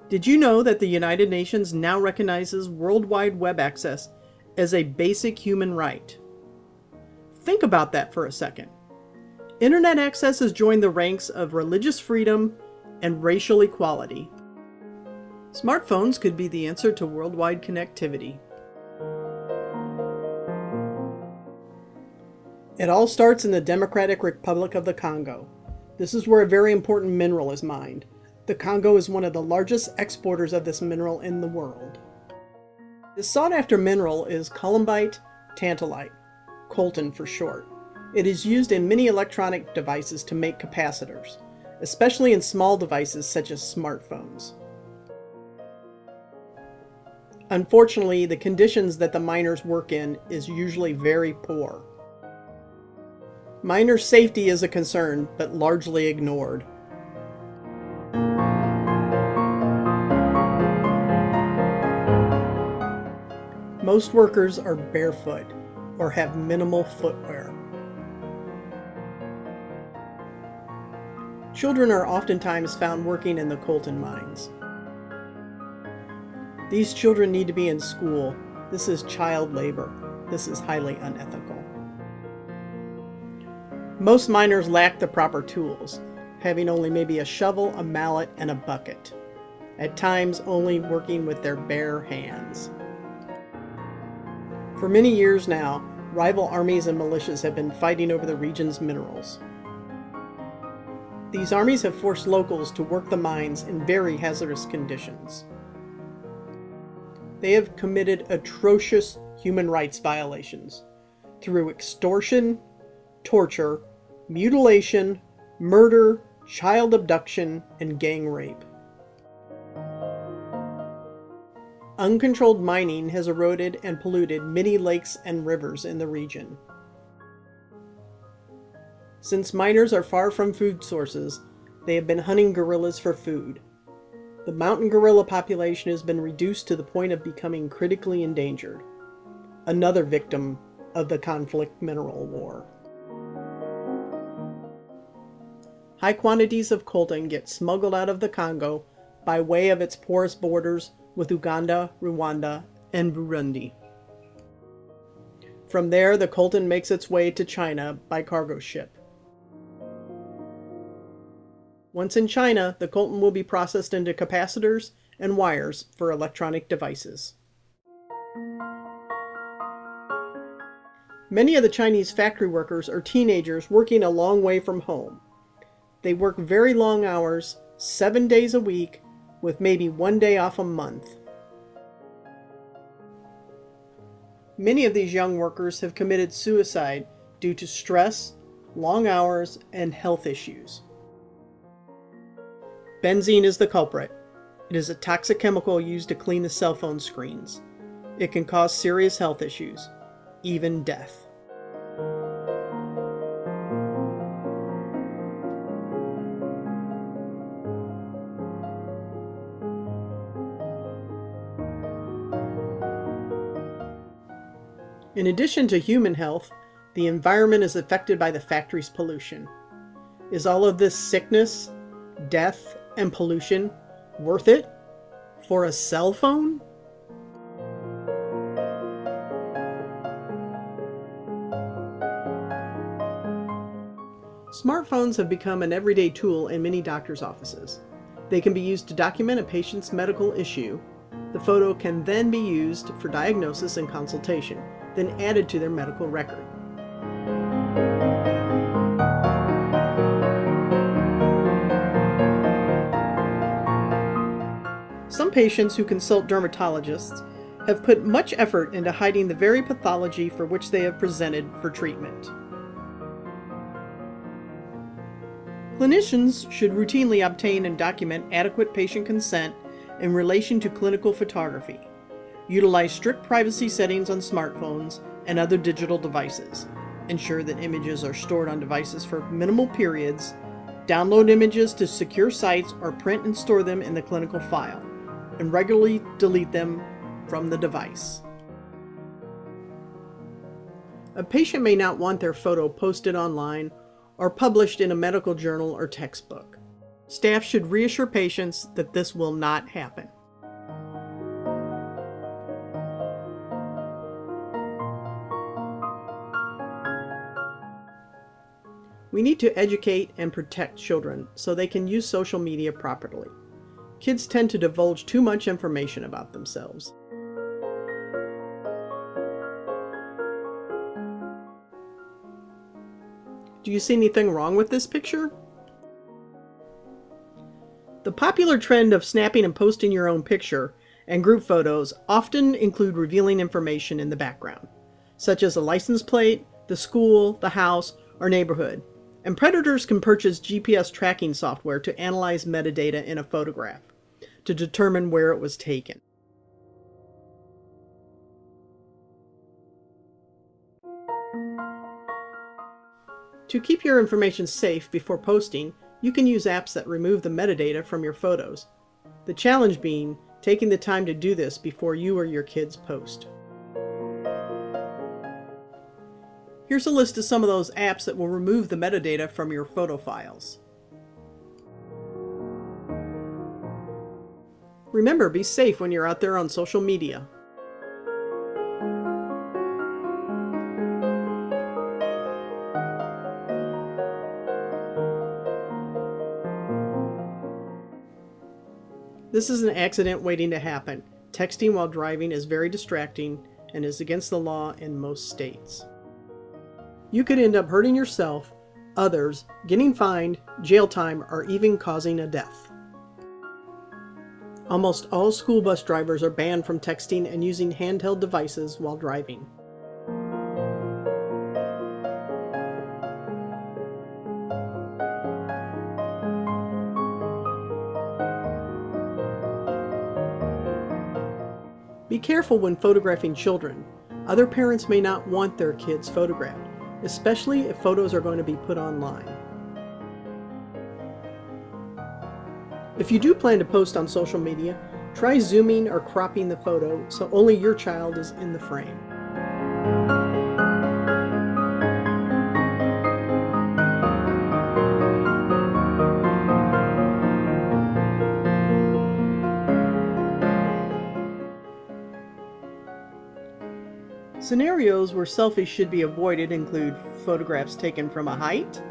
Did you know that the United Nations now recognizes World Wide Web access as a basic human right? Think about that for a second. Internet access has joined the ranks of religious freedom and racial equality. Smartphones could be the answer to worldwide connectivity. It all starts in the Democratic Republic of the Congo. This is where a very important mineral is mined. The Congo is one of the largest exporters of this mineral in the world. This sought-after mineral is columbite tantalite, coltan for short. It is used in many electronic devices to make capacitors, especially in small devices such as smartphones. Unfortunately, the conditions that the miners work in is usually very poor. Miner safety is a concern, but largely ignored. Most workers are barefoot or have minimal footwear. Children are oftentimes found working in the coltan mines. These children need to be in school. This is child labor. This is highly unethical. Most miners lack the proper tools, having only maybe a shovel, a mallet, and a bucket. At times only working with their bare hands. For many years now, rival armies and militias have been fighting over the region's minerals. These armies have forced locals to work the mines in very hazardous conditions. They have committed atrocious human rights violations through extortion, torture, mutilation, murder, child abduction, and gang rape. Uncontrolled mining has eroded and polluted many lakes and rivers in the region. Since miners are far from food sources, they have been hunting gorillas for food. The mountain gorilla population has been reduced to the point of becoming critically endangered. Another victim of the conflict mineral war. High quantities of coltan get smuggled out of the Congo by way of its porous borders with Uganda, Rwanda, and Burundi. From there, the coltan makes its way to China by cargo ship. Once in China, the coltan will be processed into capacitors and wires for electronic devices. Many of the Chinese factory workers are teenagers working a long way from home. They work very long hours, 7 days a week, with maybe 1 day off a month. Many of these young workers have committed suicide due to stress, long hours, and health issues. Benzene is the culprit. It is a toxic chemical used to clean the cell phone screens. It can cause serious health issues, even death. In addition to human health, the environment is affected by the factory's pollution. Is all of this sickness, death, and pollution worth it for a cell phone? Smartphones have become an everyday tool in many doctors' offices. They can be used to document a patient's medical issue. The photo can then be used for diagnosis and consultation, then added to their medical record. Some patients who consult dermatologists have put much effort into hiding the very pathology for which they have presented for treatment. Clinicians should routinely obtain and document adequate patient consent in relation to clinical photography. Utilize strict privacy settings on smartphones and other digital devices. Ensure that images are stored on devices for minimal periods. Download images to secure sites or print and store them in the clinical file. And regularly delete them from the device. A patient may not want their photo posted online or published in a medical journal or textbook. Staff should reassure patients that this will not happen. We need to educate and protect children so they can use social media properly. Kids tend to divulge too much information about themselves. Do you see anything wrong with this picture? The popular trend of snapping and posting your own picture and group photos often include revealing information in the background, such as a license plate, the school, the house, or neighborhood. And predators can purchase GPS tracking software to analyze metadata in a photograph to determine where it was taken. To keep your information safe before posting, you can use apps that remove the metadata from your photos. The challenge being taking the time to do this before you or your kids post. Here's a list of some of those apps that will remove the metadata from your photo files. Remember, be safe when you're out there on social media. This is an accident waiting to happen. Texting while driving is very distracting and is against the law in most states. You could end up hurting yourself, others, getting fined, jail time, or even causing a death. Almost all school bus drivers are banned from texting and using handheld devices while driving. Be careful when photographing children. Other parents may not want their kids photographed, especially if photos are going to be put online. If you do plan to post on social media, try zooming or cropping the photo so only your child is in the frame. Scenarios where selfies should be avoided include photographs taken from a height,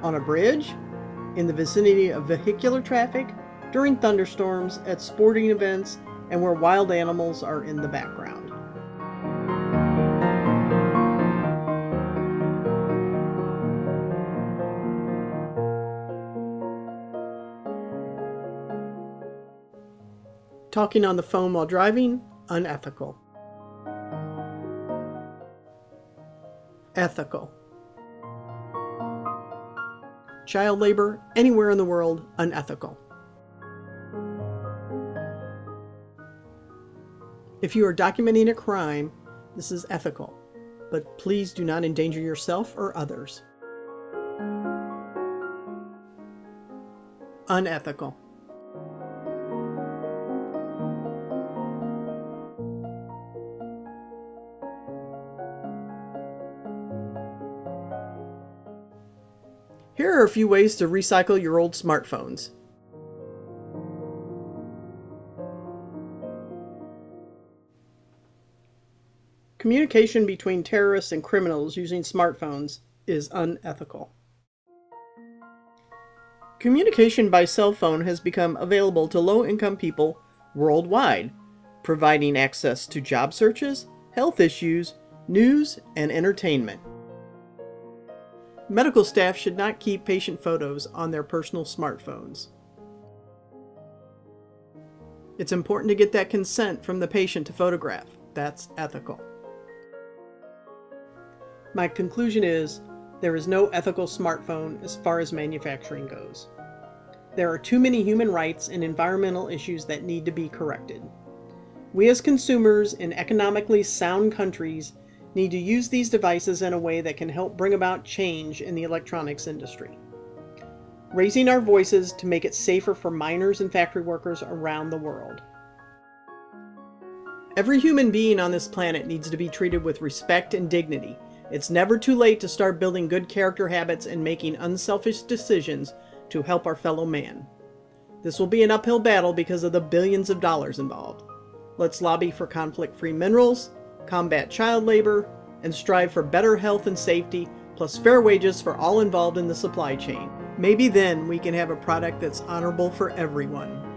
on a bridge, in the vicinity of vehicular traffic, during thunderstorms, at sporting events, and where wild animals are in the background. Talking on the phone while driving, unethical. Ethical. Child labor, anywhere in the world, unethical. If you are documenting a crime, this is ethical, but please do not endanger yourself or others. Unethical. Here are a few ways to recycle your old smartphones. Communication between terrorists and criminals using smartphones is unethical. Communication by cell phone has become available to low-income people worldwide, providing access to job searches, health issues, news, and entertainment. Medical staff should not keep patient photos on their personal smartphones. It's important to get that consent from the patient to photograph. That's ethical. My conclusion is, there is no ethical smartphone as far as manufacturing goes. There are too many human rights and environmental issues that need to be corrected. We as consumers in economically sound countries need to use these devices in a way that can help bring about change in the electronics industry. Raising our voices to make it safer for miners and factory workers around the world. Every human being on this planet needs to be treated with respect and dignity. It's never too late to start building good character habits and making unselfish decisions to help our fellow man. This will be an uphill battle because of the billions of dollars involved. Let's lobby for conflict-free minerals, combat child labor, and strive for better health and safety, plus fair wages for all involved in the supply chain. Maybe then we can have a product that's honorable for everyone.